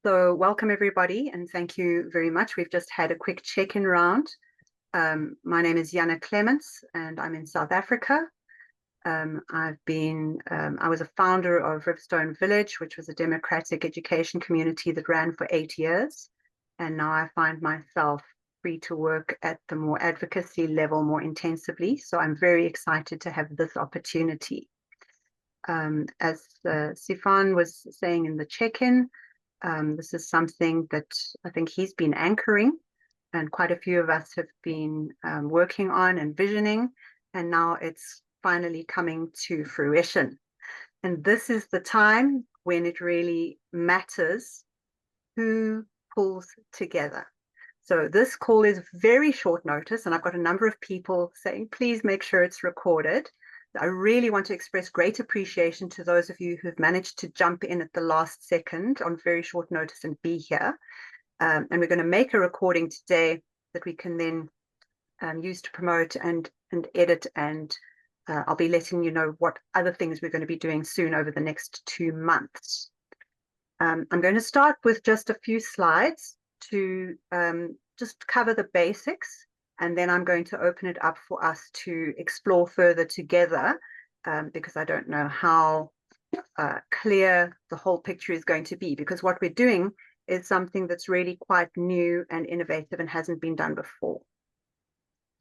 So welcome everybody, and thank you very much. We've just had a quick check-in round. My name is Jana Clements, and I'm in South Africa. I was a founder of Rivstone Village, which was a democratic education community that ran for 8 years. And now I find myself free to work at the more advocacy level more intensively. So I'm very excited to have this opportunity. As Sifan was saying in the check-in, this is something that I think he's been anchoring, and quite a few of us have been working on and visioning, and now it's finally coming to fruition. And this is the time when it really matters who pulls together. So this call is very short notice, and I've got a number of people saying, please make sure it's recorded. I really want to express great appreciation to those of you who've managed to jump in at the last second on very short notice and be here. And we're going to make a recording today that we can then use to promote and edit, and I'll be letting you know what other things we're going to be doing soon over the next 2 months. I'm going to start with just a few slides to just cover the basics, and then I'm going to open it up for us to explore further together, because I don't know how clear the whole picture is going to be, because what we're doing is something that's really quite new and innovative and hasn't been done before.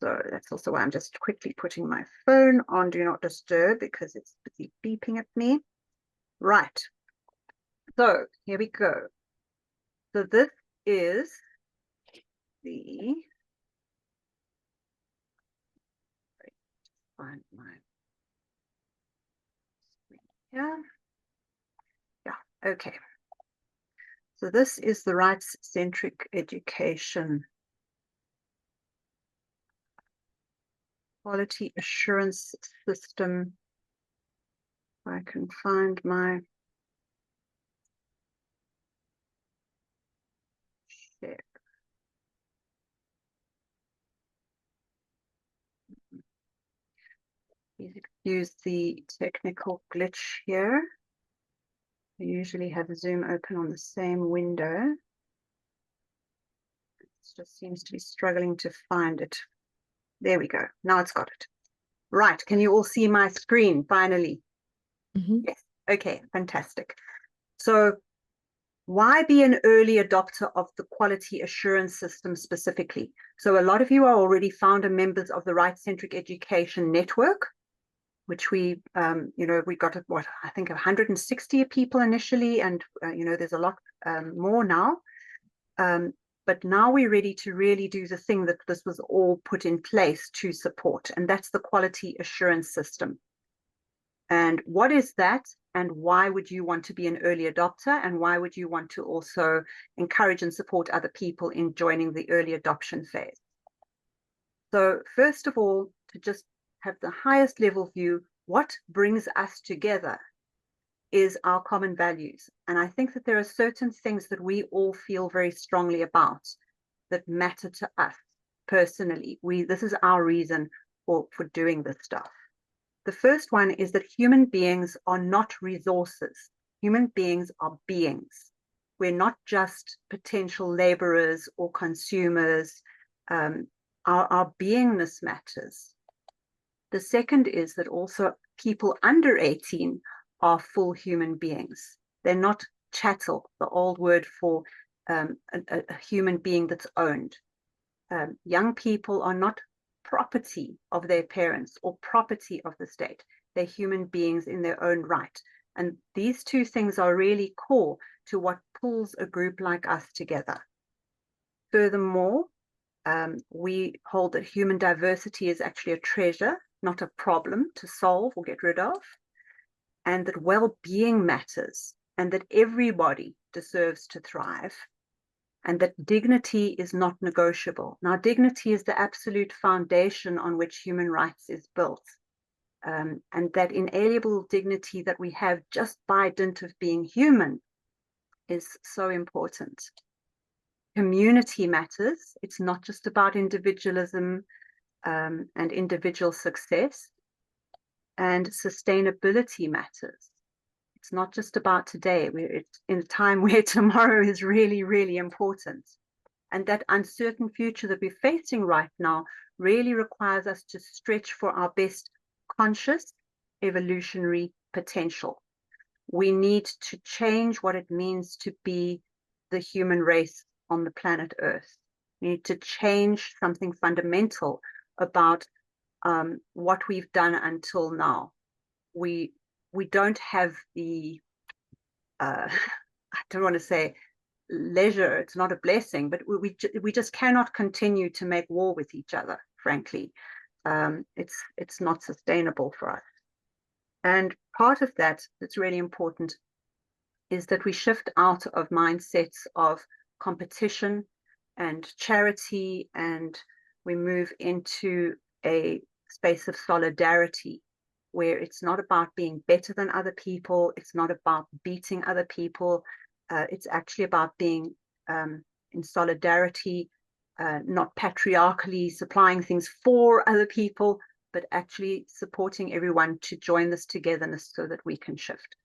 So that's also why I'm just quickly putting my phone on Do Not Disturb, because it's busy beeping at me. Right. So here we go. So this is the... Find my screen here. Yeah, okay. So this is the Rights-Centric Education Quality Assurance System. If I can find my share. Please excuse the technical glitch here. I usually have Zoom open on the same window. It just seems to be struggling to find it. There we go. Now it's got it. Right. Can you all see my screen finally? Mm-hmm. Yes. Okay. Fantastic. So why be an early adopter of the quality assurance system specifically? So a lot of you are already founder members of the Rights-Centric Education Network, which we got what I think 160 people initially, and there's a lot more now. But now we're ready to really do the thing that this was all put in place to support, and that's the quality assurance system. And what is that? And why would you want to be an early adopter? And why would you want to also encourage and support other people in joining the early adoption phase? So first of all, to just have the highest level view, what brings us together is our common values. And I think that there are certain things that we all feel very strongly about that matter to us personally. This is our reason for doing this stuff. The first one is that human beings are not resources. Human beings are beings. We're not just potential laborers or consumers. Our beingness matters. The second is that also people under 18 are full human beings. They're not chattel, the old word for a human being that's owned. Young people are not property of their parents or property of the state. They're human beings in their own right. And these two things are really core to what pulls a group like us together. Furthermore, we hold that human diversity is actually a treasure, not a problem to solve or get rid of, and that well-being matters, and that everybody deserves to thrive, and that dignity is not negotiable. Now, dignity is the absolute foundation on which human rights is built, and that inalienable dignity that we have just by dint of being human is so important. Community matters. It's not just about individualism and individual success. And sustainability matters. It's not just about today. It's in a time where tomorrow is really, really important. And that uncertain future that we're facing right now really requires us to stretch for our best conscious evolutionary potential. We need to change what it means to be the human race on the planet Earth. We need to change something fundamental about what we've done until now. We don't have the, I don't want to say leisure, it's not a blessing, but we just cannot continue to make war with each other, frankly. It's not sustainable for us. And part of that that's really important is that we shift out of mindsets of competition and charity, and we move into a space of solidarity where it's not about being better than other people, it's not about beating other people, it's actually about being in solidarity, not patriarchally supplying things for other people, but actually supporting everyone to join this togetherness so that we can shift.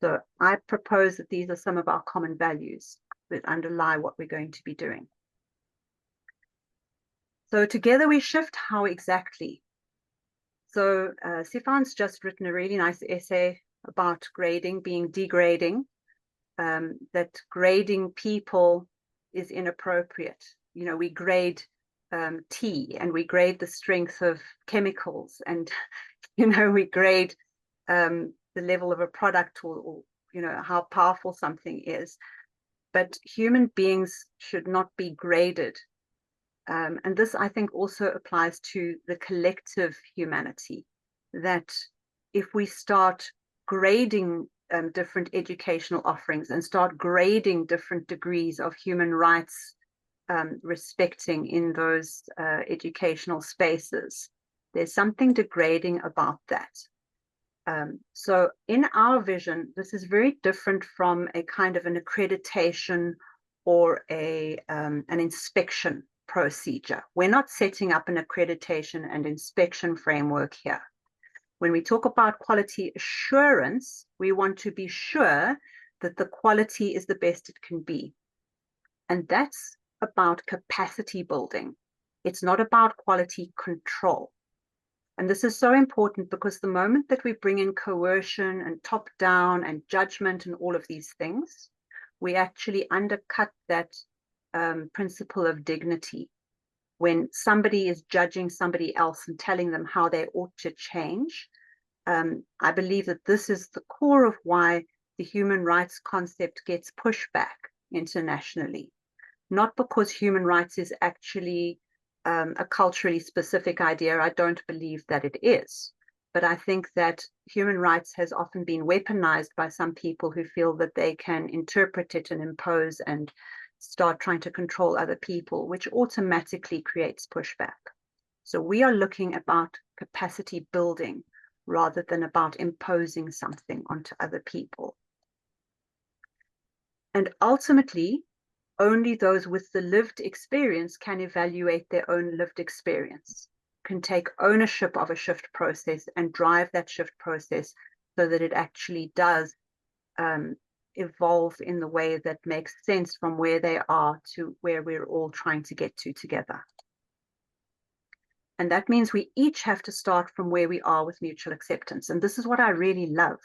So I propose that these are some of our common values that underlie what we're going to be doing. So together we shift, how exactly? So Sifan's just written a really nice essay about grading being degrading, that grading people is inappropriate. You know, we grade tea and we grade the strength of chemicals, and you know, we grade the level of a product, or you know, how powerful something is. But human beings should not be graded. And this, I think, also applies to the collective humanity, that if we start grading different educational offerings and start grading different degrees of human rights respecting in those educational spaces, there's something degrading about that. So in our vision, this is very different from a kind of an accreditation or an inspection procedure. We're not setting up an accreditation and inspection framework here. When we talk about quality assurance, we want to be sure that the quality is the best it can be. And that's about capacity building. It's not about quality control. And this is so important because the moment that we bring in coercion and top-down and judgment and all of these things, we actually undercut that principle of dignity. When somebody is judging somebody else and telling them how they ought to change, I believe that this is the core of why the human rights concept gets pushback internationally. Not because human rights is actually a culturally specific idea. I don't believe that it is. But I think that human rights has often been weaponized by some people who feel that they can interpret it and impose and start trying to control other people, which automatically creates pushback. So we are looking about capacity building rather than about imposing something onto other people. And ultimately, only those with the lived experience can evaluate their own lived experience, can take ownership of a shift process and drive that shift process so that it actually does evolve in the way that makes sense from where they are to where we're all trying to get to together. And that means we each have to start from where we are with mutual acceptance. And this is what I really love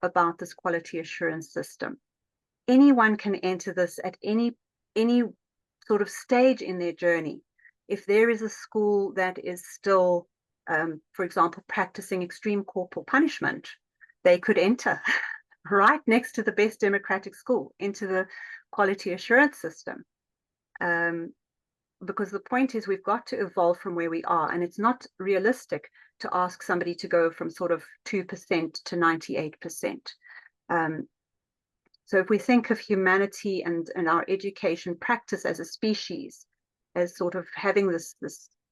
about this quality assurance system. Anyone can enter this at any sort of stage in their journey. If there is a school that is still, for example, practicing extreme corporal punishment, they could enter right next to the best democratic school into the quality assurance system. Because the point is we've got to evolve from where we are, and it's not realistic to ask somebody to go from sort of 2% to 98%. So if we think of humanity and our education practice as a species, as sort of having this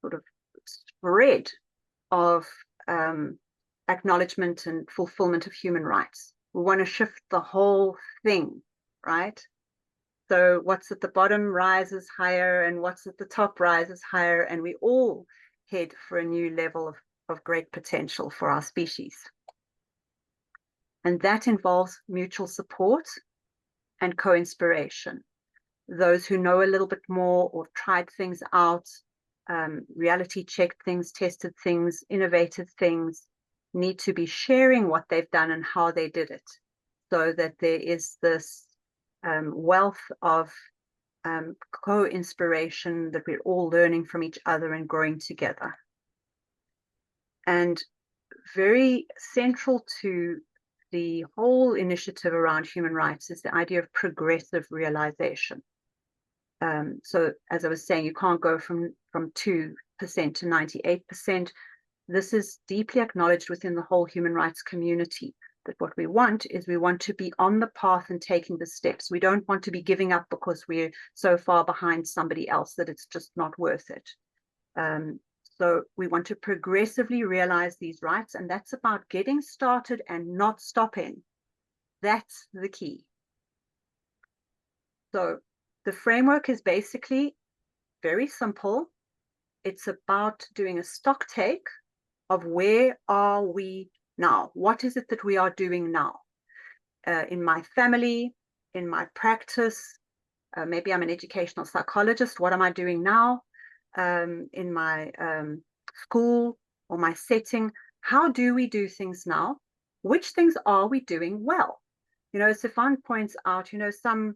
sort of spread of acknowledgement and fulfillment of human rights, we want to shift the whole thing, right? So what's at the bottom rises higher, and what's at the top rises higher, and we all head for a new level of great potential for our species. And that involves mutual support and co-inspiration. Those who know a little bit more or tried things out, reality checked things, tested things, innovated things, need to be sharing what they've done and how they did it, so that there is this wealth of co-inspiration, that we're all learning from each other and growing together. And very central to the whole initiative around human rights is the idea of progressive realization. So as I was saying, you can't go from 2% to 98%. This is deeply acknowledged within the whole human rights community, that what we want to be on the path and taking the steps. We don't want to be giving up because we're so far behind somebody else that it's just not worth it. So we want to progressively realize these rights, and that's about getting started and not stopping. That's the key. So the framework is basically very simple. It's about doing a stock take of where are we now? What is it that we are doing now? In my family, in my practice, maybe I'm an educational psychologist. What am I doing now? In my school or my setting, how do we do things now? Which things are we doing well? You know, Stefan points out, you know, some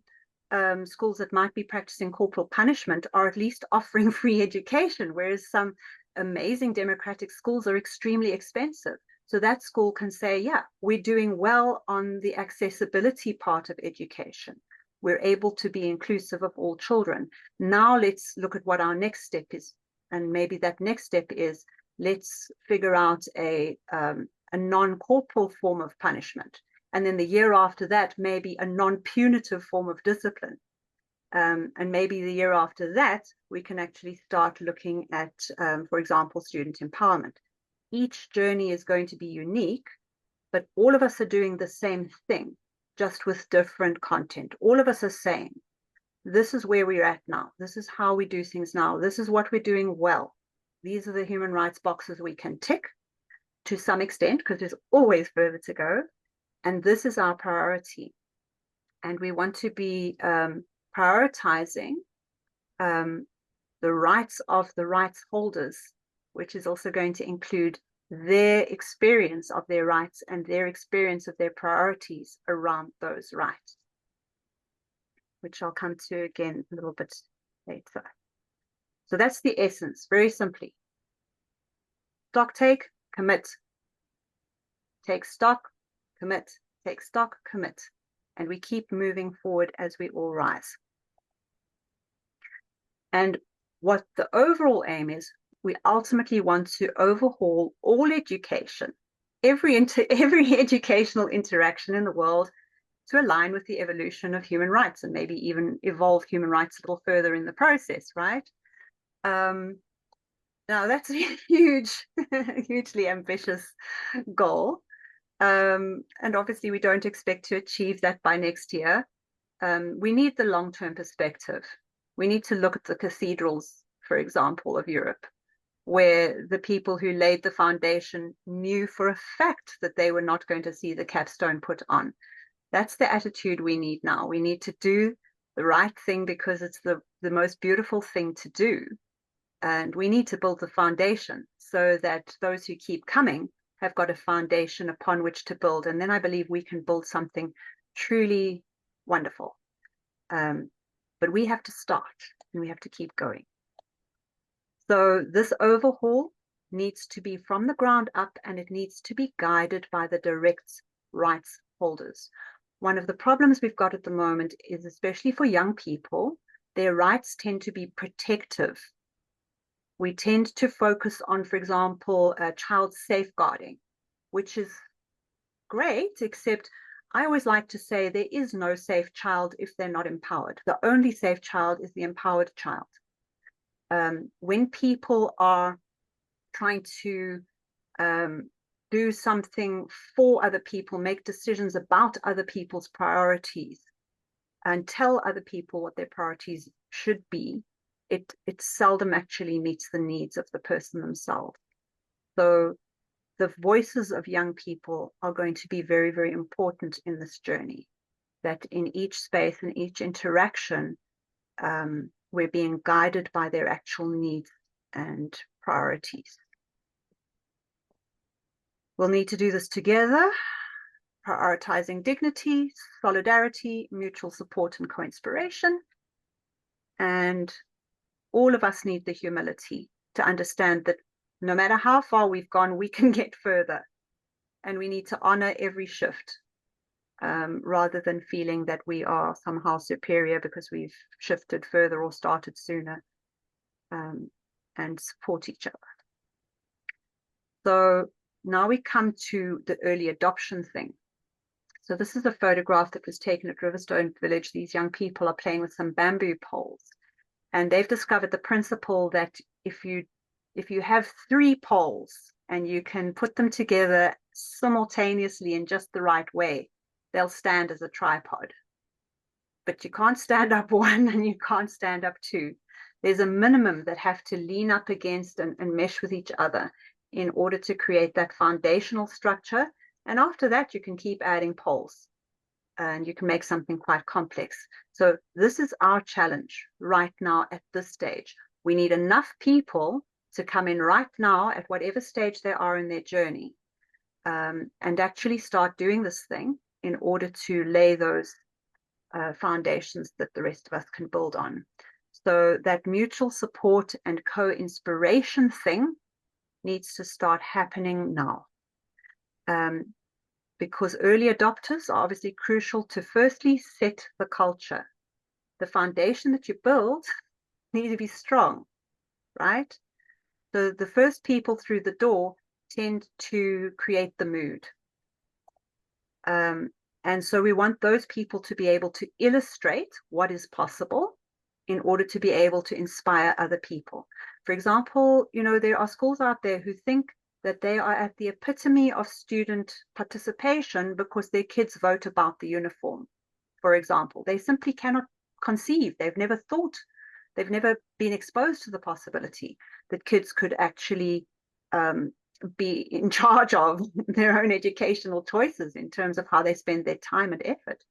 schools that might be practicing corporal punishment are at least offering free education, whereas some amazing democratic schools are extremely expensive. So that school can say, yeah, we're doing well on the accessibility part of education. We're able to be inclusive of all children. Now let's look at what our next step is. And maybe that next step is, let's figure out a non-corporal form of punishment. And then the year after that, maybe a non-punitive form of discipline. And maybe the year after that, we can actually start looking at, for example, student empowerment. Each journey is going to be unique, but all of us are doing the same thing, just with different content. All of us are saying, this is where we're at now. This is how we do things now. This is what we're doing well. These are the human rights boxes we can tick to some extent, because there's always further to go. And this is our priority. And we want to be prioritizing the rights of the rights holders, which is also going to include their experience of their rights and their experience of their priorities around those rights, which I'll come to again a little bit later. So that's the essence, very simply. Stock take, commit. Take stock, commit. Take stock, commit. And we keep moving forward as we all rise. And what the overall aim is, we ultimately want to overhaul all education, every educational interaction in the world, to align with the evolution of human rights, and maybe even evolve human rights a little further in the process, right? Now that's a hugely ambitious goal. And obviously we don't expect to achieve that by next year. We need the long-term perspective. We need to look at the cathedrals, for example, of Europe, where the people who laid the foundation knew for a fact that they were not going to see the capstone put on. That's the attitude we need now. We need to do the right thing because it's the most beautiful thing to do. And we need to build the foundation so that those who keep coming have got a foundation upon which to build. And then I believe we can build something truly wonderful. But we have to start and we have to keep going. So this overhaul needs to be from the ground up, and it needs to be guided by the direct rights holders. One of the problems we've got at the moment is, especially for young people, their rights tend to be protective. We tend to focus on, for example, child safeguarding, which is great, except I always like to say there is no safe child if they're not empowered. The only safe child is the empowered child. When people are trying to do something for other people, make decisions about other people's priorities, and tell other people what their priorities should be, it seldom actually meets the needs of the person themselves. So the voices of young people are going to be very, very important in this journey, that in each space and each interaction, we're being guided by their actual needs and priorities. We'll need to do this together, prioritizing dignity, solidarity, mutual support, and co-inspiration. And all of us need the humility to understand that no matter how far we've gone, we can get further. And we need to honor every shift, rather than feeling that we are somehow superior because we've shifted further or started sooner, and support each other. So now we come to the early adoption thing. So this is a photograph that was taken at Riverstone Village. These young people are playing with some bamboo poles, and they've discovered the principle that if you have 3 poles and you can put them together simultaneously in just the right way, they'll stand as a tripod. But you can't stand up 1 and you can't stand up 2. There's a minimum that have to lean up against and mesh with each other in order to create that foundational structure. And after that, you can keep adding poles and you can make something quite complex. So this is our challenge right now at this stage. We need enough people to come in right now at whatever stage they are in their journey, and actually start doing this thing in order to lay those foundations that the rest of us can build on. So that mutual support and co-inspiration thing needs to start happening now. Because early adopters are obviously crucial to firstly set the culture. The foundation that you build needs to be strong, right? So the first people through the door tend to create the mood. And so we want those people to be able to illustrate what is possible in order to be able to inspire other people. For example, you know, there are schools out there who think that they are at the epitome of student participation because their kids vote about the uniform, for example. They simply cannot conceive. They've never thought, they've never been exposed to the possibility that kids could actually be in charge of their own educational choices in terms of how they spend their time and effort.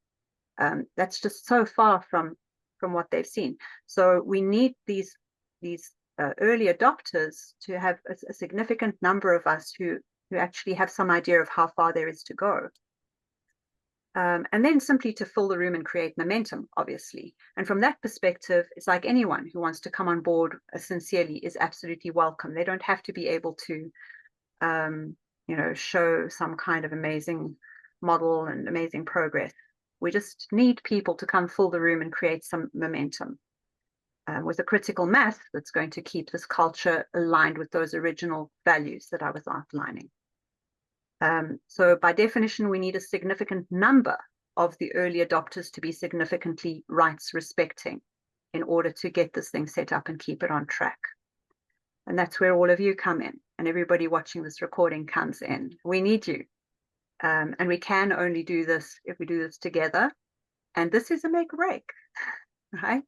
That's just so far from what they've seen. So we need these early adopters to have a significant number of us who actually have some idea of how far there is to go. And then simply to fill the room and create momentum, obviously. And from that perspective, it's like anyone who wants to come on board sincerely is absolutely welcome. They don't have to be able to, you know, show some kind of amazing model and amazing progress. We just need people to come fill the room and create some momentum with a critical mass that's going to keep this culture aligned with those original values that I was outlining. So by definition, we need a significant number of the early adopters to be significantly rights respecting in order to get this thing set up and keep it on track. And that's where all of you come in, and everybody watching this recording comes in. We need you. And we can only do this if we do this together. And this is a make or break, right?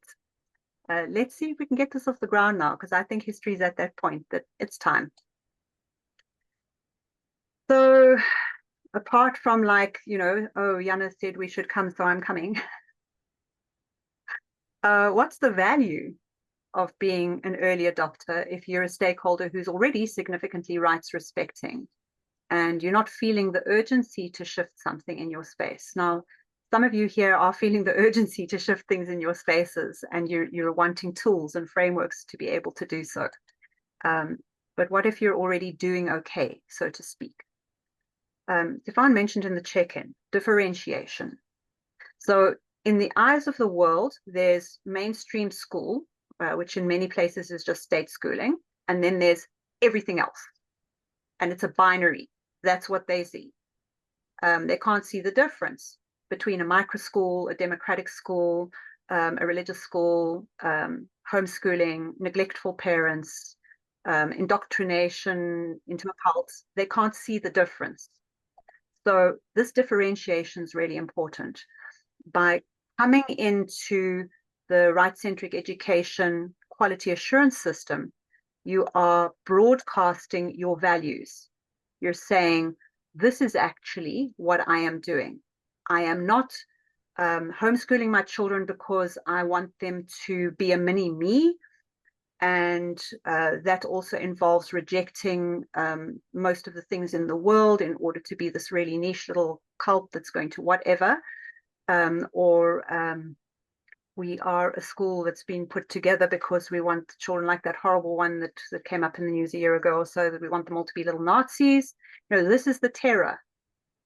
Let's see if we can get this off the ground now, because I think history is at that point that it's time. So apart from, like, you know, oh, Jana said we should come, so I'm coming. What's the value of being an early adopter if you're a stakeholder who's already significantly rights respecting and you're not feeling the urgency to shift something in your space? Now, some of you here are feeling the urgency to shift things in your spaces, and you're wanting tools and frameworks to be able to do so. But what if you're already doing okay, so to speak? Stefan mentioned in the check-in, differentiation. So in the eyes of the world, there's mainstream school, which in many places is just state schooling, and then there's everything else. And it's a binary. That's what they see. They can't see the difference between a micro school, a democratic school, a religious school, homeschooling, neglectful parents, indoctrination into a cult. They can't see the difference. So this differentiation is really important. By coming into the Rights-Centric Education Quality Assurance System, you are broadcasting your values. You're saying, this is actually what I am doing. I am not homeschooling my children because I want them to be a mini me. And that also involves rejecting most of the things in the world in order to be this really niche little cult that's going to whatever. We are a school that's been put together because we want children like that horrible one that came up in the news a year ago or so, that we want them all to be little Nazis. This is the terror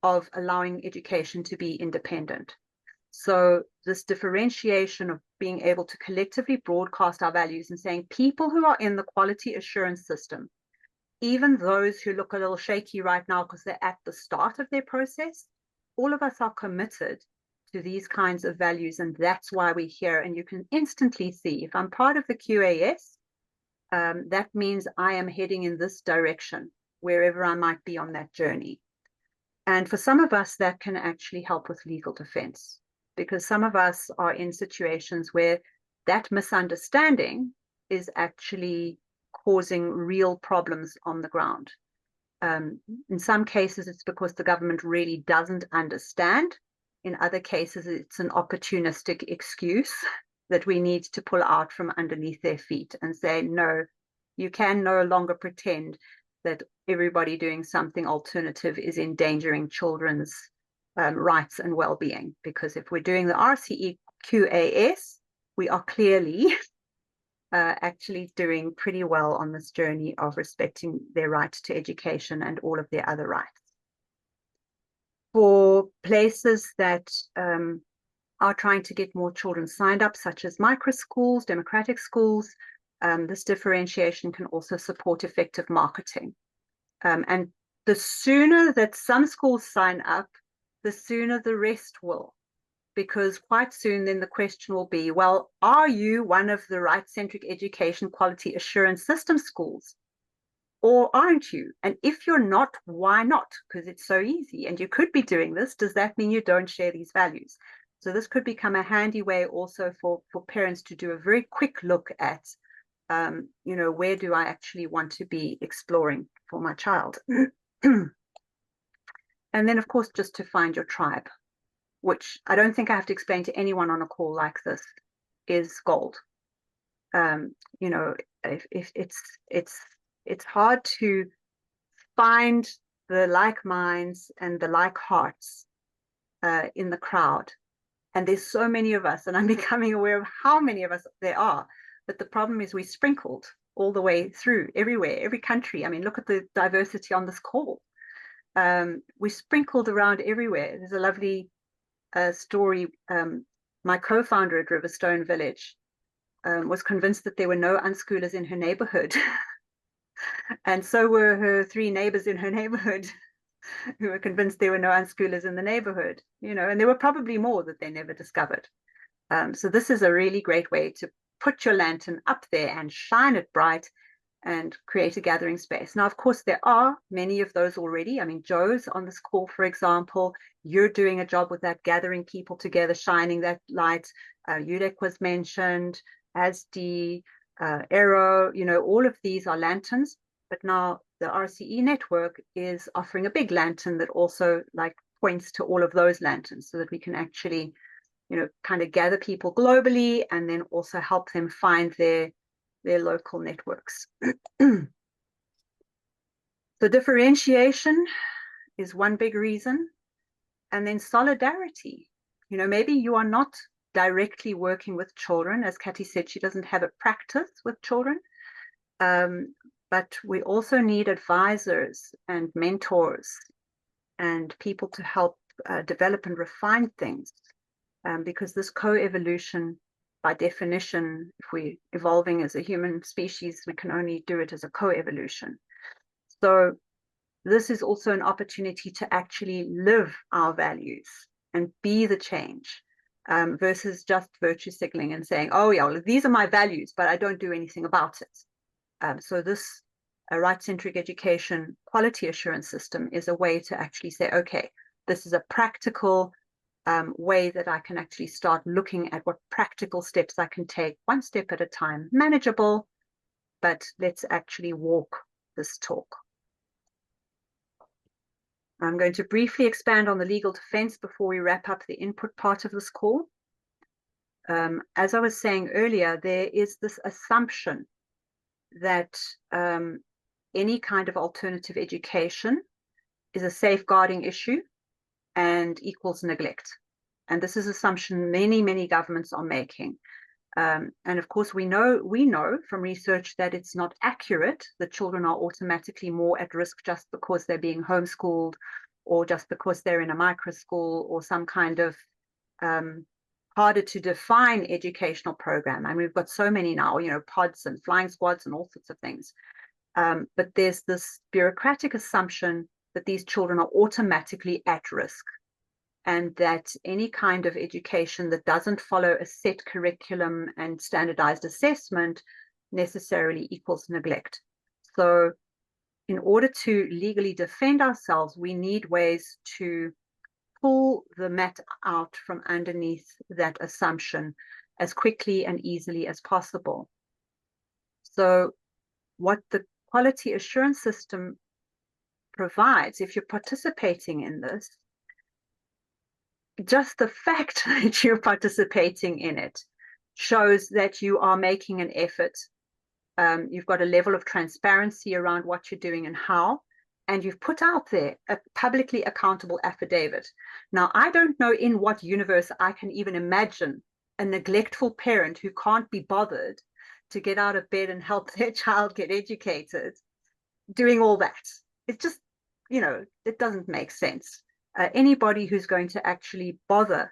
of allowing education to be independent. So this differentiation of being able to collectively broadcast our values and saying people who are in the quality assurance system, even those who look a little shaky right now because they're at the start of their process, all of us are committed to these kinds of values, and that's why we're here. And you can instantly see, if I'm part of the QAS, that means I am heading in this direction, wherever I might be on that journey. And for some of us, that can actually help with legal defense, because some of us are in situations where that misunderstanding is actually causing real problems on the ground. In some cases, it's because the government really doesn't understand. In other cases, it's an opportunistic excuse that we need to pull out from underneath their feet and say, no, you can no longer pretend that everybody doing something alternative is endangering children's rights and well-being. Because if we're doing the RCE QAS, we are clearly actually doing pretty well on this journey of respecting their right to education and all of their other rights. For places that are trying to get more children signed up, such as micro schools, democratic schools, this differentiation can also support effective marketing. And the sooner that some schools sign up, the sooner the rest will. Because quite soon then the question will be, well, are you one of the Rights-Centric Education Quality Assurance System schools? Or aren't you? And if you're not, why not? Because it's so easy and you could be doing this. Does that mean you don't share these values? So this could become a handy way also for parents to do a very quick look at, where do I actually want to be exploring for my child? And then, of course, just to find your tribe, which I don't think I have to explain to anyone on a call like this, is gold. If it's hard to find the like minds and the like hearts in the crowd. And there's so many of us, and I'm becoming aware of how many of us there are. But the problem is we sprinkled all the way through, everywhere, every country. I mean, look at the diversity on this call. We sprinkled around everywhere. There's a lovely story. My co-founder at Riverstone Village was convinced that there were no unschoolers in her neighborhood. And so were her 3 neighbors in her neighborhood who were convinced there were no unschoolers in the neighborhood, and there were probably more that they never discovered. So this is a really great way to put your lantern up there and shine it bright and create a gathering space. Now, of course, there are many of those already. I mean, Joe's on this call, for example. You're doing a job with that, gathering people together, shining that light. UDEC was mentioned, ASD, Aero, all of these are lanterns. But now the RCE network is offering a big lantern that also points to all of those lanterns, so that we can actually, kind of gather people globally and then also help them find their local networks. So differentiation is one big reason. And then solidarity. Maybe you are not directly working with children. As Cathy said, she doesn't have a practice with children. But we also need advisors and mentors and people to help develop and refine things, because this co-evolution, by definition, if we're evolving as a human species, we can only do it as a co-evolution. So this is also an opportunity to actually live our values and be the change, versus just virtue signaling and saying, oh yeah, well, these are my values, but I don't do anything about it. So this Rights-Centric Education Quality Assurance System is a way to actually say, okay, this is a practical way that I can actually start looking at what practical steps I can take, one step at a time, manageable, but let's actually walk this talk. I'm going to briefly expand on the legal defense before we wrap up the input part of this call. As I was saying earlier, there is this assumption that any kind of alternative education is a safeguarding issue and equals neglect. And this is an assumption many governments are making. And of course, we know from research that it's not accurate, that children are automatically more at risk just because they're being homeschooled, or just because they're in a micro school, or some kind of harder to define educational program. And we've got so many now, pods and flying squads and all sorts of things. But there's this bureaucratic assumption that these children are automatically at risk, and that any kind of education that doesn't follow a set curriculum and standardized assessment necessarily equals neglect. So in order to legally defend ourselves, we need ways to pull the mat out from underneath that assumption as quickly and easily as possible. So what the quality assurance system provides, if you're participating in this, just the fact that you're participating in it shows that you are making an effort. You've got a level of transparency around what you're doing and how, and you've put out there a publicly accountable affidavit. Now, I don't know in what universe I can even imagine a neglectful parent who can't be bothered to get out of bed and help their child get educated doing all that. It's just, it doesn't make sense. Anybody who's going to actually bother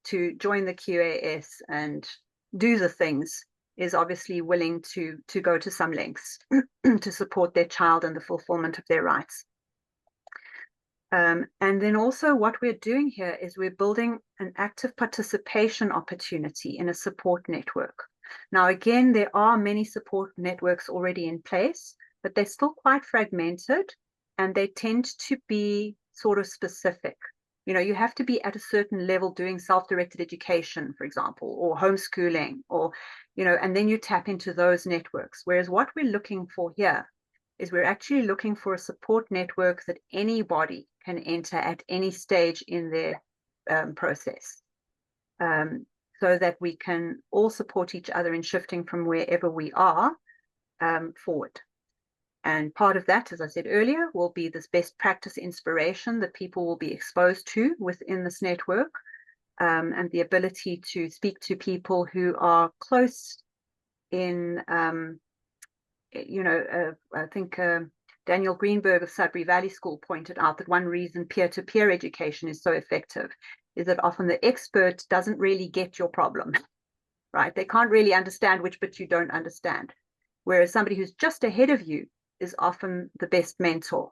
to join the QAS and do the things is obviously willing to go to some lengths to support their child and the fulfillment of their rights. And then also what we're doing here is we're building an active participation opportunity in a support network. Now, again, there are many support networks already in place, but they're still quite fragmented, and they tend to be sort of specific. You have to be at a certain level doing self-directed education, for example, or homeschooling, or, and then you tap into those networks. Whereas what we're looking for here is we're actually looking for a support network that anybody can enter at any stage in their process, so that we can all support each other in shifting from wherever we are forward. And part of that, as I said earlier, will be this best practice inspiration that people will be exposed to within this network, and the ability to speak to people who are close in, I think Daniel Greenberg of Sudbury Valley School pointed out that one reason peer-to-peer education is so effective is that often the expert doesn't really get your problem, right? They can't really understand which bit you don't understand. Whereas somebody who's just ahead of you is often the best mentor.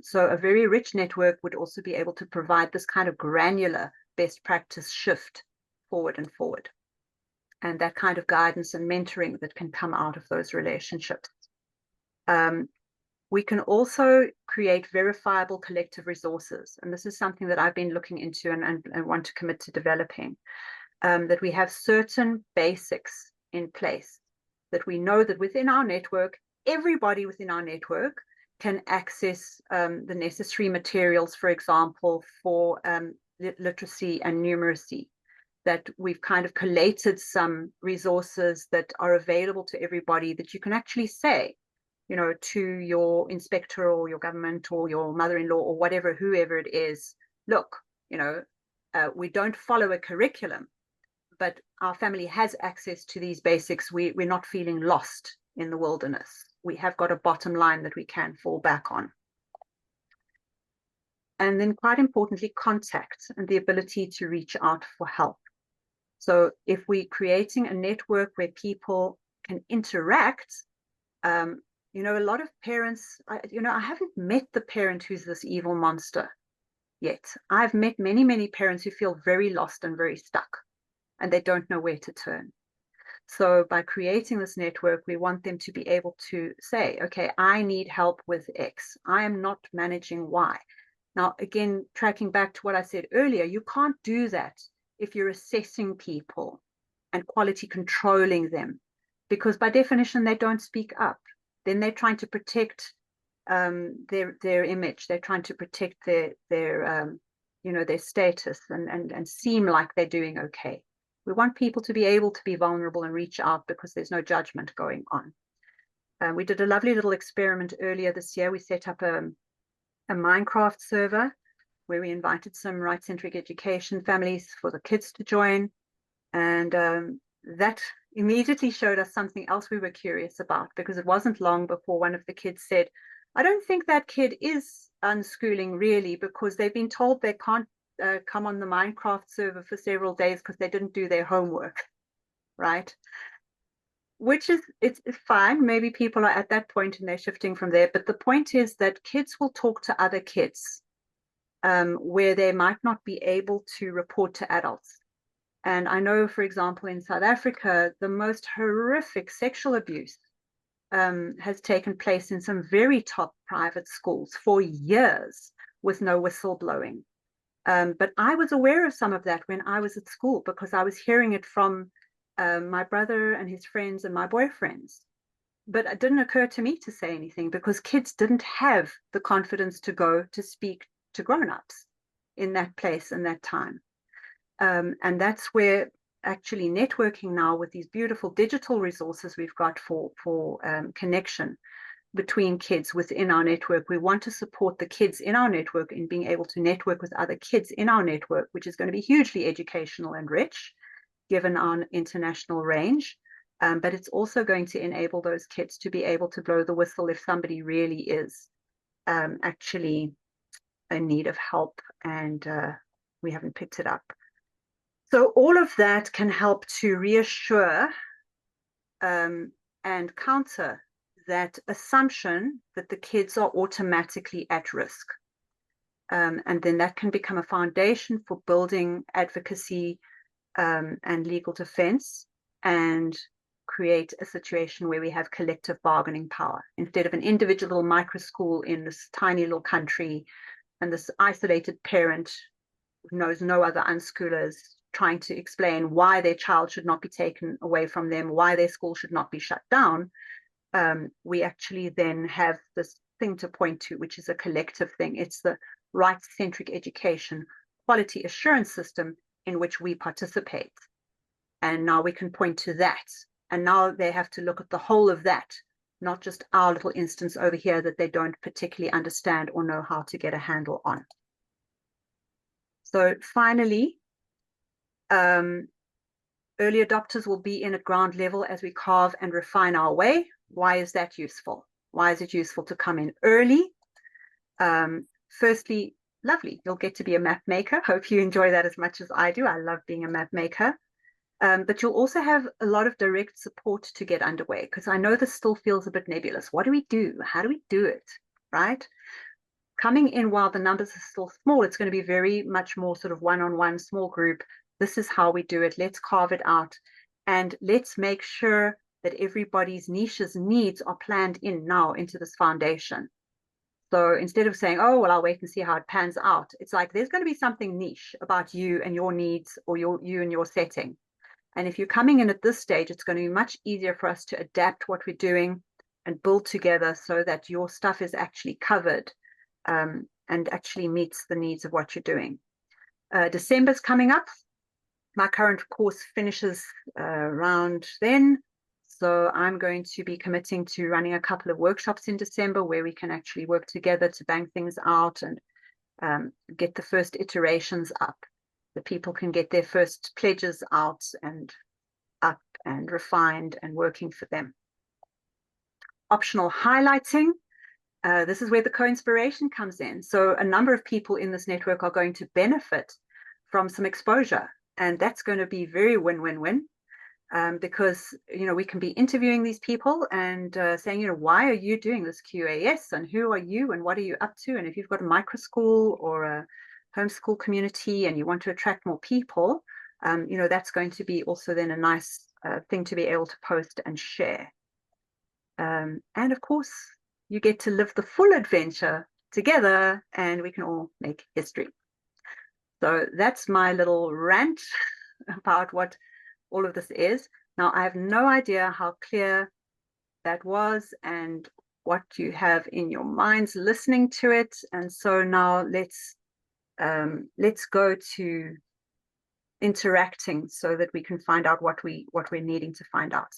So a very rich network would also be able to provide this kind of granular best practice shift forward and forward, and that kind of guidance and mentoring that can come out of those relationships. We can also create verifiable collective resources, and this is something that I've been looking into and want to commit to developing, that we have certain basics in place, that we know that within our network, everybody within our network can access the necessary materials, for example, for literacy and numeracy, that we've kind of collated some resources that are available to everybody, that you can actually say, to your inspector or your government or your mother-in-law or whatever, whoever it is, look, we don't follow a curriculum, but our family has access to these basics. We're not feeling lost in the wilderness. We have got a bottom line that we can fall back on. And then quite importantly, contact and the ability to reach out for help. So if we're creating a network where people can interact, a lot of parents, I haven't met the parent who's this evil monster yet. I've met many parents who feel very lost and very stuck, and they don't know where to turn. So by creating this network, we want them to be able to say, okay, I need help with X. I am not managing Y. Now, again, tracking back to what I said earlier, you can't do that if you're assessing people and quality controlling them, because by definition, they don't speak up. Then they're trying to protect their image. They're trying to protect their their status and seem like they're doing okay. We want people to be able to be vulnerable and reach out because there's no judgment going on. We did a lovely little experiment earlier this year. We set up a Minecraft server where we invited some right-centric education families for the kids to join. And that immediately showed us something else we were curious about, because it wasn't long before one of the kids said, I don't think that kid is unschooling really, because they've been told they can't come on the Minecraft server for several days because they didn't do their homework, right? Which is, it's fine. Maybe people are at that point and they're shifting from there. But the point is that kids will talk to other kids where they might not be able to report to adults. And I know, for example, in South Africa, the most horrific sexual abuse has taken place in some very top private schools for years with no whistleblowing. But I was aware of some of that when I was at school, because I was hearing it from my brother and his friends and my boyfriends. But it didn't occur to me to say anything because kids didn't have the confidence to go to speak to grown-ups in that place and that time. And that's where actually networking now with these beautiful digital resources we've got for connection between kids within our network. We want to support the kids in our network in being able to network with other kids in our network, which is going to be hugely educational and rich, given our international range. But it's also going to enable those kids to be able to blow the whistle if somebody really is actually in need of help and we haven't picked it up. So all of that can help to reassure and counter that assumption that the kids are automatically at risk. And then that can become a foundation for building advocacy and legal defense, and create a situation where we have collective bargaining power instead of an individual little micro school in this tiny little country and this isolated parent who knows no other unschoolers trying to explain why their child should not be taken away from them, why their school should not be shut down. We actually then have this thing to point to, which is a collective thing. It's the Rights-Centric Education Quality Assurance System in which we participate. And now we can point to that. And now they have to look at the whole of that, not just our little instance over here that they don't particularly understand or know how to get a handle on. So finally, early adopters will be in at ground level as we carve and refine our way. Why is that useful? Why is it useful to come in early? Firstly, lovely, you'll get to be a map maker. Hope you enjoy that as much as I do. I love being a map maker. But you'll also have a lot of direct support to get underway, because I know this still feels a bit nebulous. What do we do? How do we do it, right? Coming in while the numbers are still small, it's going to be very much more sort of one-on-one, small group. This is how we do it. Let's carve it out. And let's make sure that everybody's niches needs are planned in now into this foundation. So instead of saying, oh, well, I'll wait and see how it pans out, it's like there's going to be something niche about you and your needs, or you and your setting. And if you're coming in at this stage, it's going to be much easier for us to adapt what we're doing and build together so that your stuff is actually covered and actually meets the needs of what you're doing. December's coming up. My current course finishes around then. So I'm going to be committing to running a couple of workshops in December where we can actually work together to bang things out and get the first iterations up. The people can get their first pledges out and up and refined and working for them. Optional highlighting. This is where the co-inspiration comes in. So a number of people in this network are going to benefit from some exposure, and that's going to be very win-win-win. Because, you know, we can be interviewing these people and saying, you know, why are you doing this QAS, and who are you and what are you up to? And if you've got a micro school or a homeschool community and you want to attract more people, you know, that's going to be also then a nice thing to be able to post and share. And of course, you get to live the full adventure together and we can all make history. So that's my little rant about what all of this is. Now, I have no idea how clear that was and what you have in your minds listening to it. And so now let's go to interacting so that we can find out what we're needing to find out.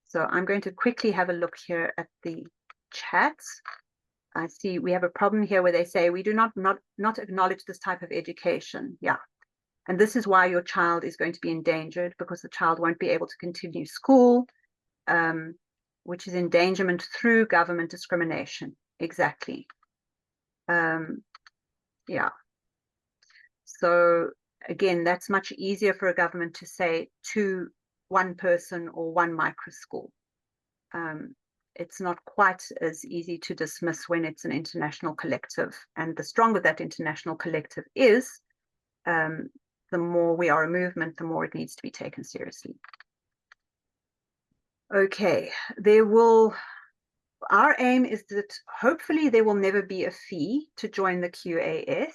So I'm going to quickly have a look here at the chat. I see we have a problem here where they say we do not acknowledge this type of education. Yeah. And this is why your child is going to be endangered, because the child won't be able to continue school, which is endangerment through government discrimination. Exactly. Yeah. So again, that's much easier for a government to say to one person or one micro school. It's not quite as easy to dismiss when it's an international collective. And the stronger that international collective is, the more we are a movement, the more it needs to be taken seriously. Okay, our aim is that hopefully there will never be a fee to join the QAS.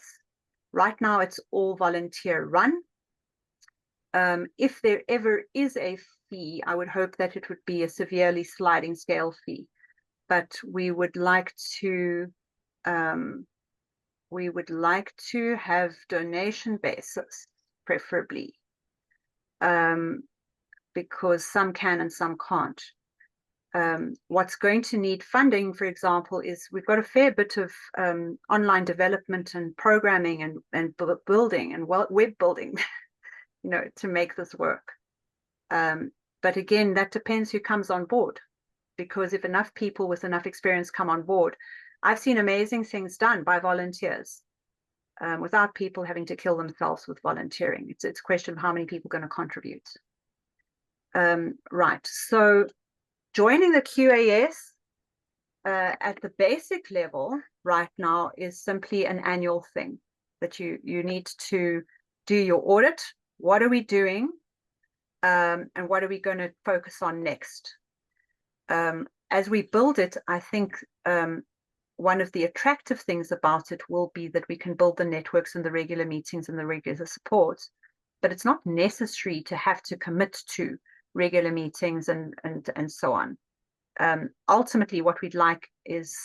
Right now it's all volunteer run. If there ever is a fee, I would hope that it would be a severely sliding scale fee, but we would like to have donation basis, preferably, because some can and some can't. What's going to need funding, for example, is we've got a fair bit of online development and programming and building and web building, to make this work. But again, that depends who comes on board, because if enough people with enough experience come on board, I've seen amazing things done by volunteers without people having to kill themselves with volunteering. It's a question of how many people are going to contribute. Right, so joining the QAS at the basic level right now is simply an annual thing that you need to do your audit. What are we doing? And what are we going to focus on next? As we build it, I think one of the attractive things about it will be that we can build the networks and the regular meetings and the regular support, but it's not necessary to have to commit to regular meetings and so on. Ultimately, what we'd like is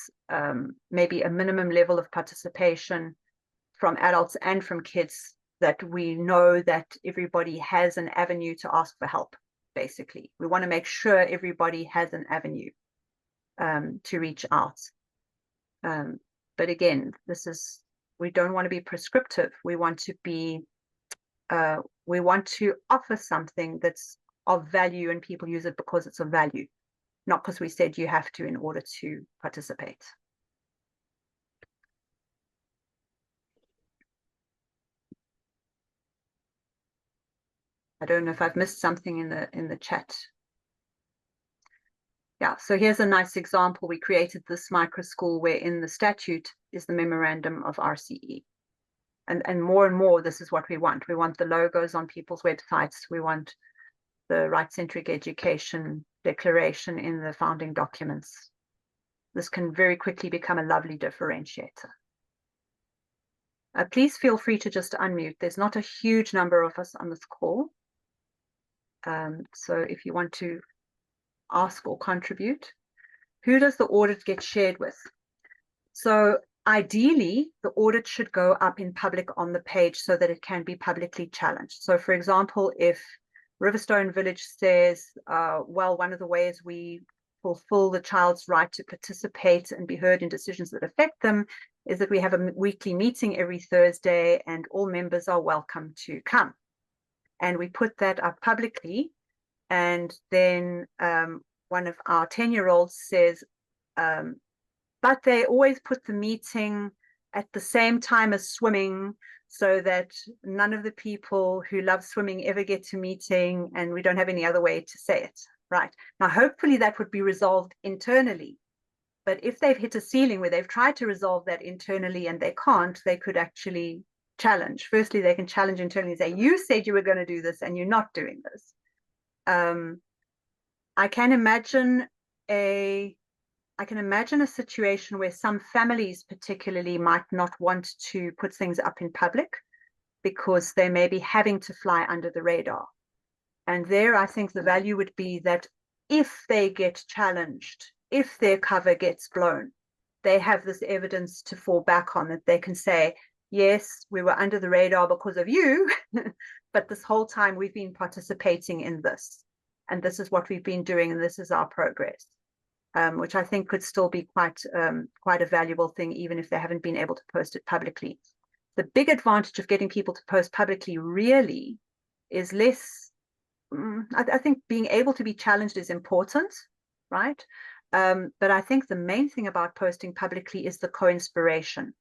maybe a minimum level of participation from adults and from kids, that we know that everybody has an avenue to ask for help, basically. We want to make sure everybody has an avenue to reach out. But again, we don't want to be prescriptive. We want to offer something that's of value, and people use it because it's of value, not because we said you have to in order to participate. I don't know if I've missed something in the chat. Yeah, so here's a nice example. We created this micro school where in the statute is the memorandum of RCE. And more, this is what we want. We want the logos on people's websites. We want the Rights-Centric education declaration in the founding documents. This can very quickly become a lovely differentiator. Please feel free to just unmute. There's not a huge number of us on this call. So if you want to ask or contribute. Who does the audit get shared with? So ideally, the audit should go up in public on the page so that it can be publicly challenged. So for example, if Riverstone Village says, well, one of the ways we fulfill the child's right to participate and be heard in decisions that affect them is that we have a weekly meeting every Thursday and all members are welcome to come. And we put that up publicly. And then one of our 10-year-olds says, but they always put the meeting at the same time as swimming so that none of the people who love swimming ever get to meeting, and we don't have any other way to say it. Right. Now, hopefully that would be resolved internally. But if they've hit a ceiling where they've tried to resolve that internally and they can't, they could actually challenge. Firstly, they can challenge internally and say, you said you were going to do this and you're not doing this. I can imagine a situation where some families particularly might not want to put things up in public because they may be having to fly under the radar. And there, I think the value would be that if they get challenged if their cover gets blown, they have this evidence to fall back on, that they can say, yes, we were under the radar because of you, but this whole time we've been participating in this, and this is what we've been doing, and this is our progress, which I think could still be quite a valuable thing, even if they haven't been able to post it publicly. The big advantage of getting people to post publicly really is less, I think being able to be challenged is important, right? But I think the main thing about posting publicly is the co-inspiration.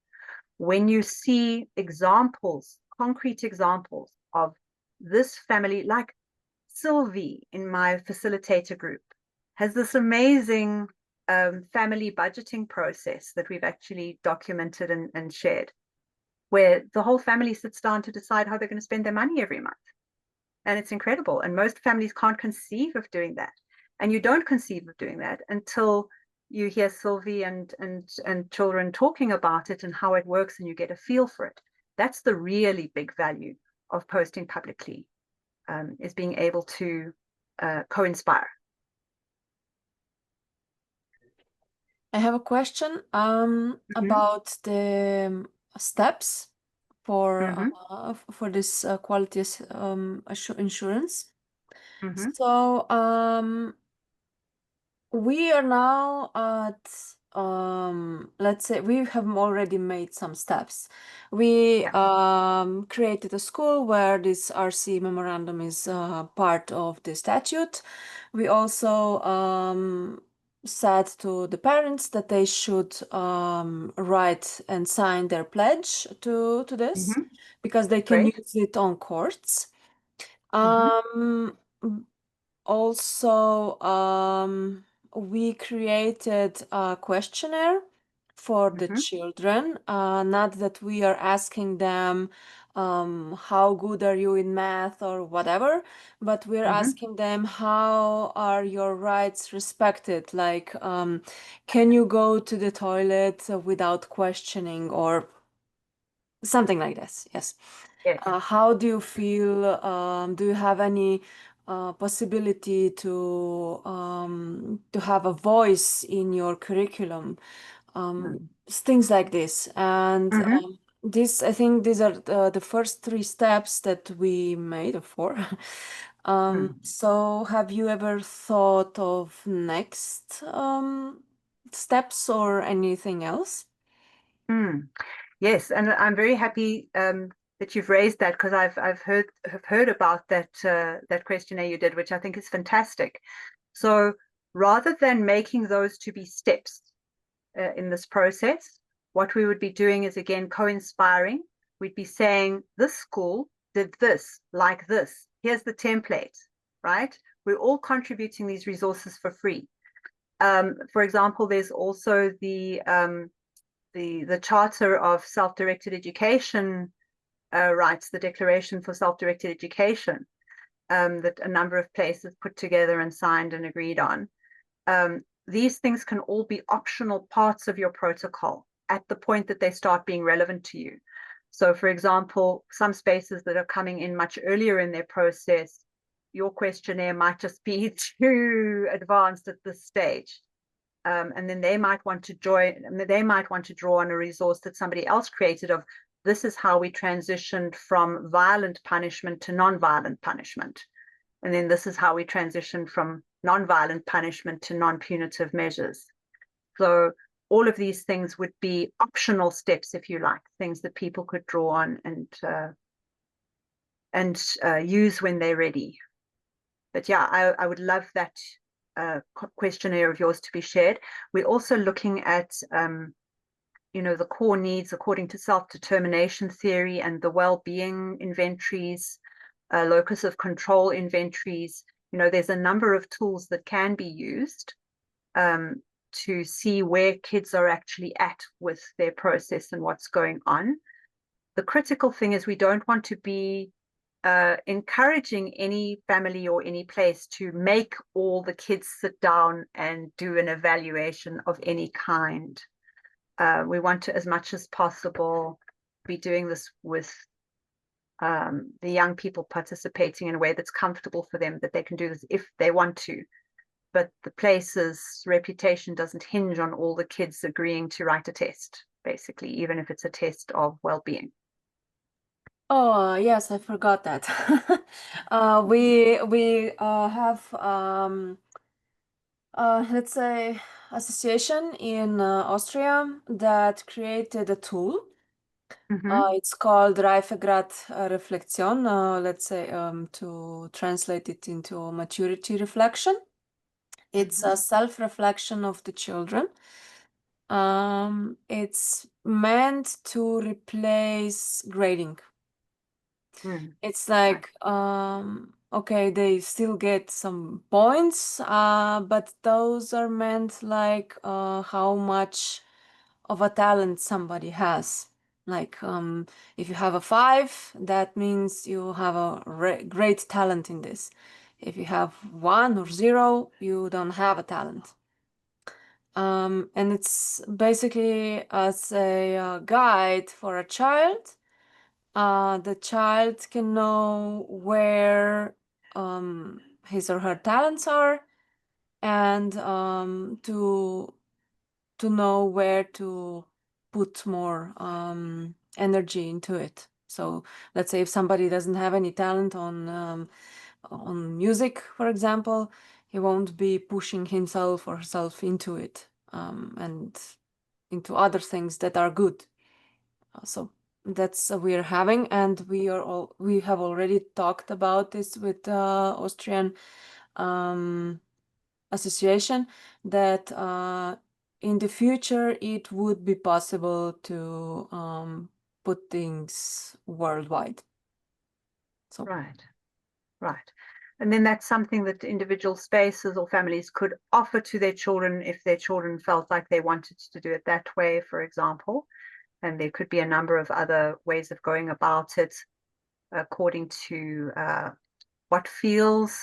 When you see examples, concrete examples of this family, like Sylvie in my facilitator group, has this amazing family budgeting process that we've actually documented and shared, where the whole family sits down to decide how they're going to spend their money every month. And it's incredible. And most families can't conceive of doing that. And you don't conceive of doing that until you hear Sylvie and children talking about it and how it works, and you get a feel for it. That's the really big value of posting publicly, is being able to co-inspire. I have a question about the steps for this quality insurance. So we are now at let's say we have already made some steps. We created a school where this RCE memorandum is part of the statute. We also said to the parents that they should write and sign their pledge to this, because they can use it on courts. Also, we created a questionnaire for the children. Not that we are asking them how good are you in math or whatever, but we're asking them how are your rights respected? Like, can you go to the toilet without questioning, or something like this? Yes. How do you feel? Do you have any possibility to have a voice in your curriculum? Things like this. And this, I think these are the first 3 steps that we made, or 4. So have you ever thought of next steps or anything else? Yes, and I'm very happy that you've raised that, because I've heard about that that questionnaire you did, which I think is fantastic. So rather than making those to be steps in this process, what we would be doing is, again, co-inspiring. We'd be saying, this school did this, like this. Here's the template, right? We're all contributing these resources for free. For example, there's also the Charter of Self-Directed Education rights, the Declaration for Self-Directed Education, that a number of places put together and signed and agreed on. These things can all be optional parts of your protocol at the point that they start being relevant to you. So, for example, some spaces that are coming in much earlier in their process, your questionnaire might just be too advanced at this stage. And then they might want to draw on a resource that somebody else created of, this is how we transitioned from violent punishment to non-violent punishment. And then this is how we transitioned from non-violent punishment to non-punitive measures. So all of these things would be optional steps, if you like, things that people could draw on and use when they're ready. But yeah, I would love that questionnaire of yours to be shared. We're also looking at the core needs according to self-determination theory and the well-being inventories, locus of control inventories. There's a number of tools that can be used to see where kids are actually at with their process and what's going on. The critical thing is, we don't want to be encouraging any family or any place to make all the kids sit down and do an evaluation of any kind. We want to, as much as possible, be doing this with the young people participating in a way that's comfortable for them, that they can do this if they want to. but the place's reputation doesn't hinge on all the kids agreeing to write a test, basically, even if it's a test of well-being. Oh, yes, I forgot that. We have let's say association in Austria that created a tool. It's called Reifegrad Reflexion, let's say to translate it into maturity reflection. It's a self-reflection of the children. It's meant to replace grading. It's like, okay, they still get some points, but those are meant like how much of a talent somebody has. Like, if you have a 5, that means you have a great talent in this. If you have 1 or 0, you don't have a talent. And it's basically as a guide for a child. The child can know where his or her talents are, and to know where to put more energy into it. So let's say if somebody doesn't have any talent on music, for example, he won't be pushing himself or herself into it, and into other things that are good. So that's we're having, and we have already talked about this with Austrian association, that in the future it would be possible to put things worldwide. So Right. And then that's something that individual spaces or families could offer to their children if their children felt like they wanted to do it that way, for example. And there could be a number of other ways of going about it according to what feels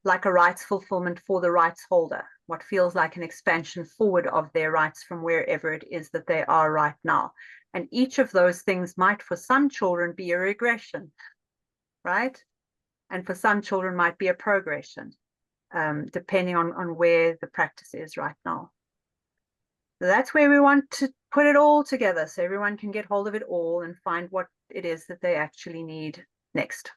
like a rights fulfillment for the rights holder, what feels like an expansion forward of their rights from wherever it is that they are right now. And each of those things might, for some children, be a regression, right? And for some children might be a progression, depending on where the practice is right now. So that's where we want to put it all together so everyone can get hold of it all and find what it is that they actually need next.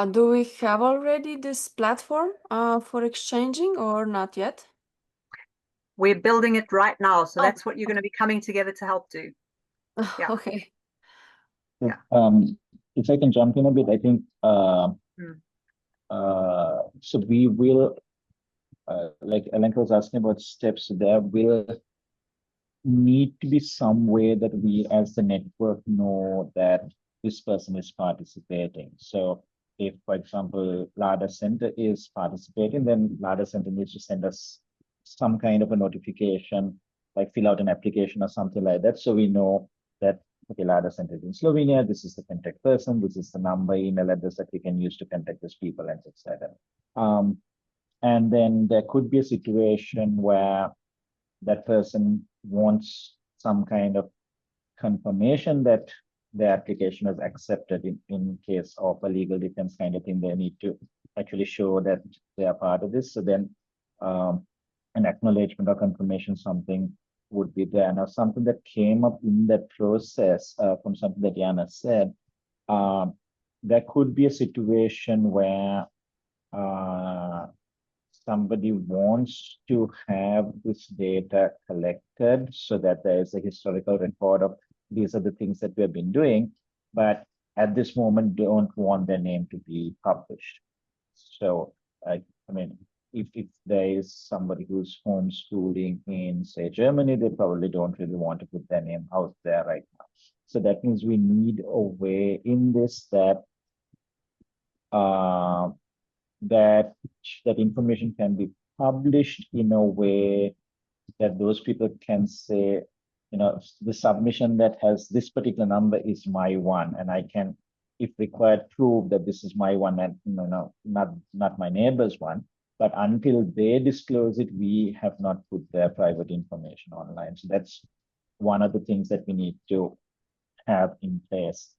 do we have already this platform for exchanging or not yet? We're building it right now. So that's what you're going to be coming together to help do. Yeah. Okay. Yeah. If I can jump in a bit, I think so we will, like Alenka was asking about steps, there will need to be some way that we as the network know that this person is participating. So if, for example, LADA Center is participating, then LADA Center needs to send us some kind of a notification, like fill out an application or something like that. So we know that, okay, LADA Center is in Slovenia, this is the contact person, this is the number, email address that we can use to contact those people, and etc. And then there could be a situation where that person wants some kind of confirmation that the application is accepted in case of a legal defense kind of thing. They need to actually show that they are part of this. So then an acknowledgement or confirmation, something would be there. Now, something that came up in that process from something that Jana said, there could be a situation where somebody wants to have this data collected so that there is a historical record of these are the things that we have been doing, but at this moment don't want their name to be published. So, I mean, if there is somebody who's homeschooling in, say, Germany, they probably don't really want to put their name out there right now. So that means we need a way in this that that information can be published in a way that those people can say, you know, the submission that has this particular number is my one, and I can, if required, prove that this is my one and not my neighbor's one. But until they disclose it, we have not put their private information online. So that's one of the things that we need to have in place.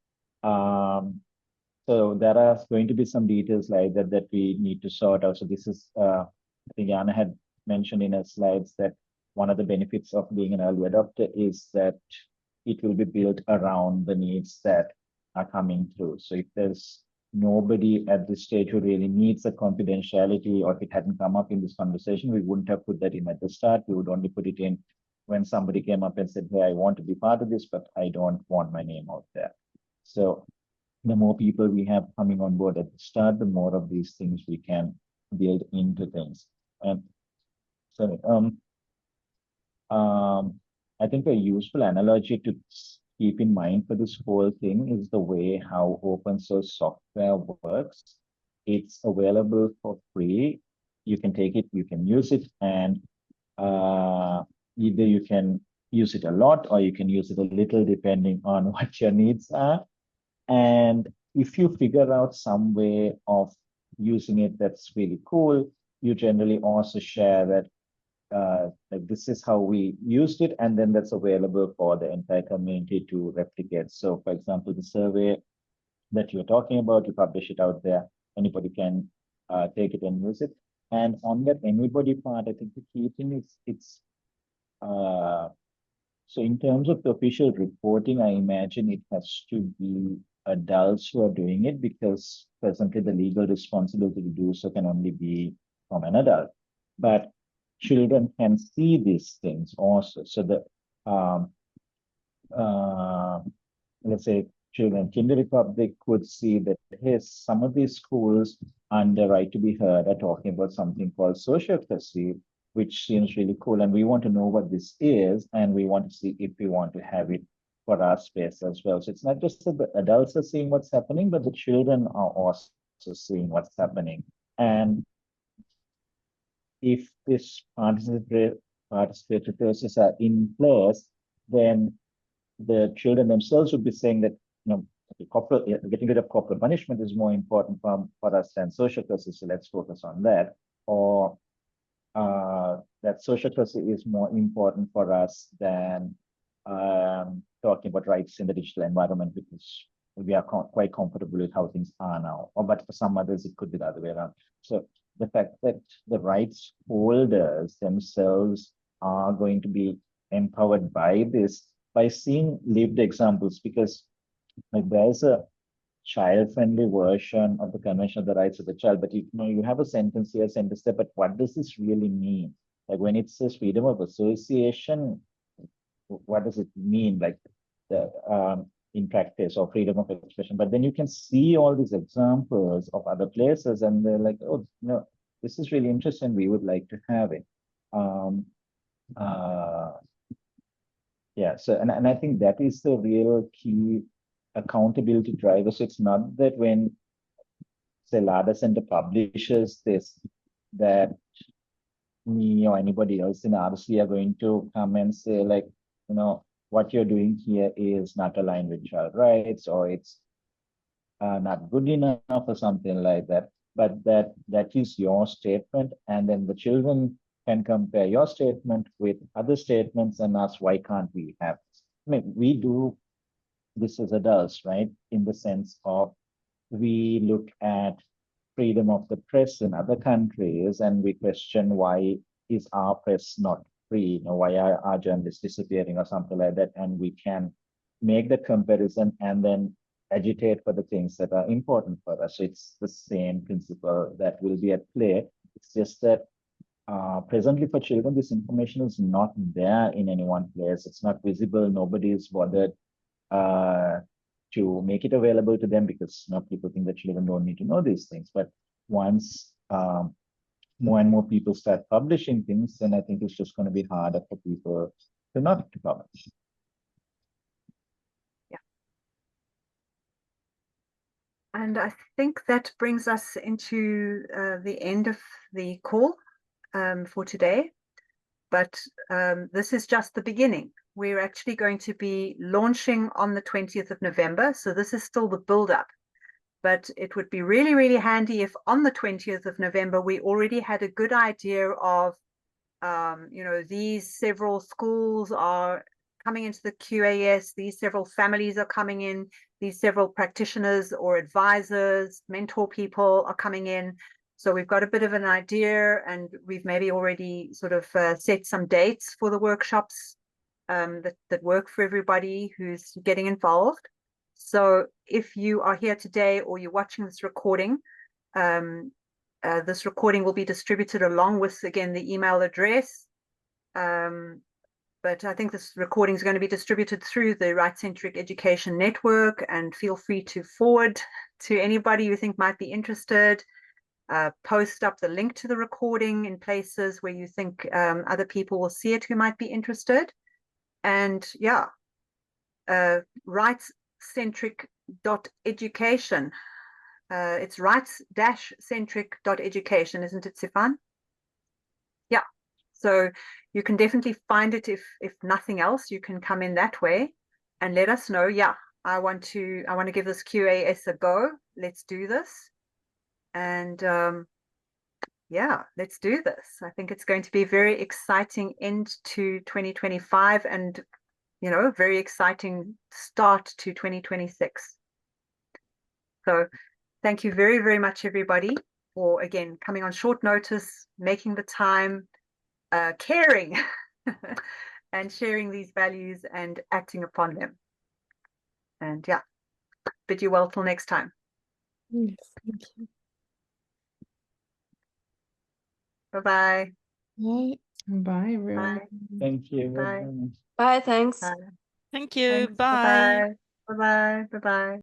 So there are going to be some details like that that we need to sort out. So this is, I think Anna had mentioned in her slides that one of the benefits of being an early adopter is that it will be built around the needs that are coming through. So if there's nobody at this stage who really needs a confidentiality, or if it hadn't come up in this conversation, we wouldn't have put that in at the start. We would only put it in when somebody came up and said, hey, I want to be part of this, but I don't want my name out there. So the more people we have coming on board at the start, the more of these things we can build into things. And so I think a useful analogy to keep in mind for this whole thing is the way how open source software works. It's available for free. You can take it, you can use it, and either you can use it a lot or you can use it a little depending on what your needs are. And if you figure out some way of using it that's really cool, you generally also share that like this is how we used it, and then that's available for the entire community to replicate. So for example, the survey that you're talking about, you publish it out there, anybody can take it and use it. And on that anybody part, I think the key thing is it's so in terms of the official reporting, I imagine it has to be adults who are doing it, because presently the legal responsibility to do so can only be from an adult. But children can see these things also. So the let's say children in the Republic could see that, hey, some of these schools under Right to be Heard are talking about something called sociocracy, which seems really cool. And we want to know what this is, and we want to see if we want to have it for our space as well. So it's not just that the adults are seeing what's happening, but the children are also seeing what's happening. And if this participatory process are in place, then the children themselves would be saying that, you know, getting rid of corporal punishment is more important for us than sociocracy, so let's focus on that. Or that sociocracy is more important for us than talking about rights in the digital environment, because we are quite comfortable with how things are now. Or but for some others, it could be the other way around. So the fact that the rights holders themselves are going to be empowered by this, by seeing lived examples, because like there's a child-friendly version of the Convention of the Rights of the Child, but you know, you have a sentence here, sentence there, but what does this really mean? Like when it says freedom of association, what does it mean? Like the in practice, or freedom of expression? But then you can see all these examples of other places, and they're like, oh no, this is really interesting. We would like to have it. Yeah. So and I think that is the real key accountability driver. So it's not that when say LADA Center publishes this, that me or anybody else in RC are going to come and say, like, you know, what you're doing here is not aligned with child rights, or it's not good enough, or something like that. But that is your statement, and then the children can compare your statement with other statements and ask, why can't we have this? I mean, we do this as adults, right? In the sense of, we look at freedom of the press in other countries, and we question, why is our press not free? You know, why are our journalists disappearing, or something like that? And we can make the comparison and then agitate for the things that are important for us. So it's the same principle that will be at play. It's just that presently for children, this information is not there in any one place. It's not visible. Nobody is bothered to make it available to them, because you know, people think that children don't need to know these things. But once more and more people start publishing things, then I think it's just going to be harder for people to not to publish. Yeah. And I think that brings us into the end of the call for today. But this is just the beginning. We're actually going to be launching on the 20th of November. So this is still the build-up. But it would be really, really handy if on the 20th of November, we already had a good idea of, you know, these several schools are coming into the QAS. These several families are coming in. These several practitioners or advisors, mentor people are coming in. So we've got a bit of an idea, and we've maybe already sort of set some dates for the workshops that work for everybody who's getting involved. So if you are here today or you're watching this recording will be distributed along with, again, the email address. But I think this recording is going to be distributed through the Rights-Centric Education Network, and feel free to forward to anybody you think might be interested. Post up the link to the recording in places where you think other people will see it who might be interested. And yeah, rights-centric.education. It's rights-centric.education, isn't it, Sifan? Yeah. So you can definitely find it. If nothing else, you can come in that way and let us know. Yeah, I want to give this QAS a go. Let's do this. And yeah, let's do this. I think it's going to be a very exciting end to 2025, and a very exciting start to 2026. So thank you very, very much, everybody, for, again, coming on short notice, making the time, caring, and sharing these values and acting upon them. And yeah, bid you well till next time. Yes, thank you. Bye-bye. Bye. Bye, everyone. Bye. Thank you. Bye. Bye, thanks. Bye. Thank you. Thanks. Bye. Bye-bye. Bye-bye. Bye-bye.